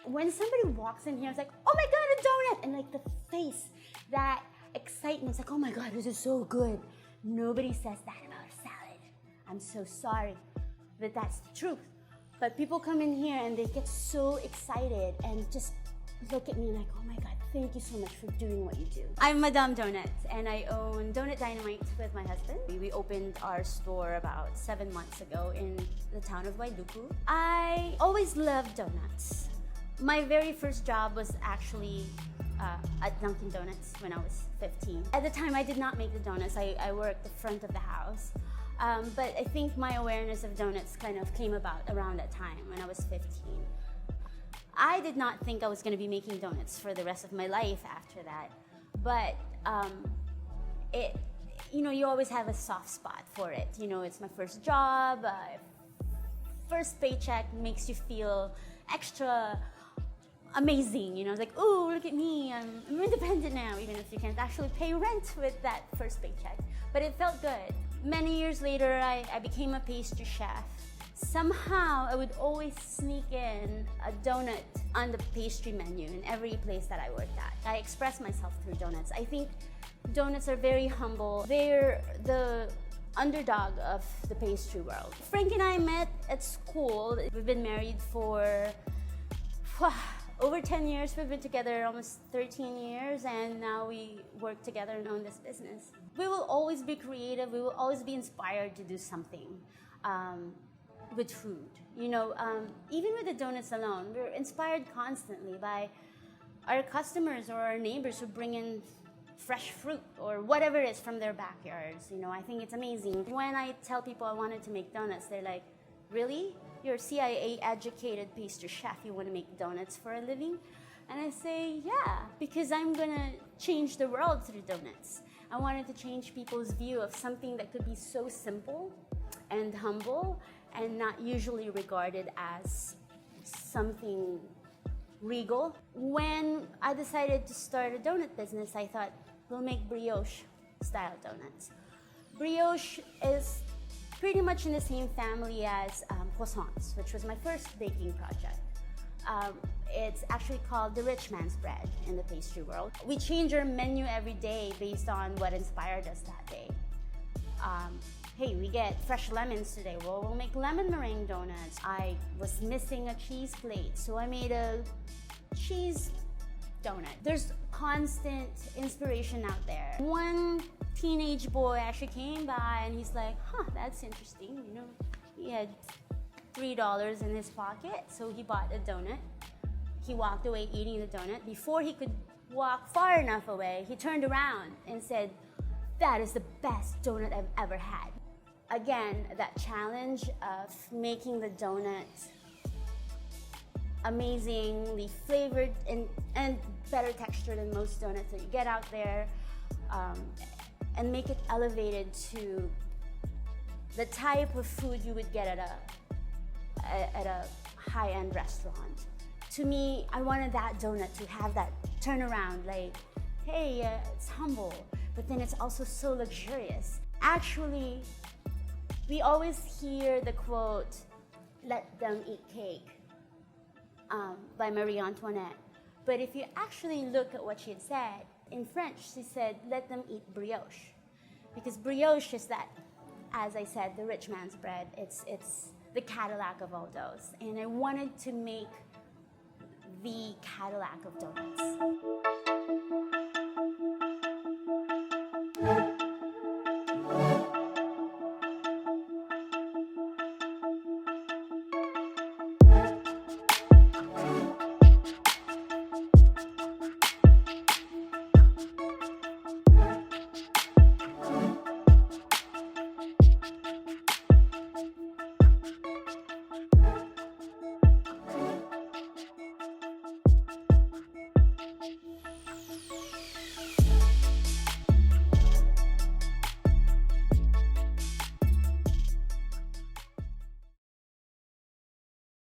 when somebody walks in here, it's like, oh my God, a donut! And like the face, that excitement, it's like, oh my God, this is so good. Nobody says that about a salad. I'm so sorry, but that's the truth. But people come in here and they get so excited and just look at me like, oh my God, thank you so much for doing what you do. I'm Madame Donut and I own Donut Dynamite with my husband. We opened our store about 7 months ago in the town of Wheelie Goood. I always loved donuts. My very first job was actually at Dunkin' Donuts when I was 15. At the time, I did not make the donuts. I worked the front of the house. But I think my awareness of donuts kind of came about around that time when I was 15. I did not think I was going to be making donuts for the rest of my life after that. But you always have a soft spot for it. You know, it's my first job. First paycheck makes you feel extra amazing. You know, it's like, oh, look at me. I'm independent now, even if you can't actually pay rent with that first paycheck. But it felt good. Many years later, I became a pastry chef. Somehow, I would always sneak in a donut on the pastry menu in every place that I worked at. I express myself through donuts. I think donuts are very humble. They're the underdog of the pastry world. Frank and I met at school. We've been married for over 10 years. We've been together almost 13 years, and now we work together and own this business. We will always be creative. We will always be inspired to do something with food. You know, even with the donuts alone, we're inspired constantly by our customers or our neighbors who bring in fresh fruit or whatever it is from their backyards. You know, I think it's amazing. When I tell people I wanted to make donuts, they're like, really? You're a CIA-educated pastry chef. You want to make donuts for a living? And I say, yeah, because I'm going to change the world through donuts. I wanted to change people's view of something that could be so simple and humble and not usually regarded as something regal. When I decided to start a donut business, I thought, we'll make brioche-style donuts. Brioche is pretty much in the same family as croissants, which was my first baking project. It's actually called the rich man's bread in the pastry world. We change our menu every day based on what inspired us that day. Hey, we get fresh lemons today. Well, we'll make lemon meringue donuts. I was missing a cheese plate, so I made a cheese donut. There's constant inspiration out there. One teenage boy actually came by and he's like, that's interesting. You know, he had $3 in his pocket, so he bought a donut. He walked away eating the donut. Before he could walk far enough away, he turned around and said, that is the best donut I've ever had. Again, that challenge of making the donut amazingly flavored and better texture than most donuts that you get out there, and make it elevated to the type of food you would get at a high-end restaurant. To me, I wanted that donut to have that turnaround, like, hey, it's humble, but then it's also so luxurious. Actually, we always hear the quote, let them eat cake, by Marie Antoinette. But if you actually look at what she had said, in French, she said, let them eat brioche. Because brioche is that, as I said, the rich man's bread. It's the Cadillac of all doughs. And I wanted to make the Cadillac of donuts.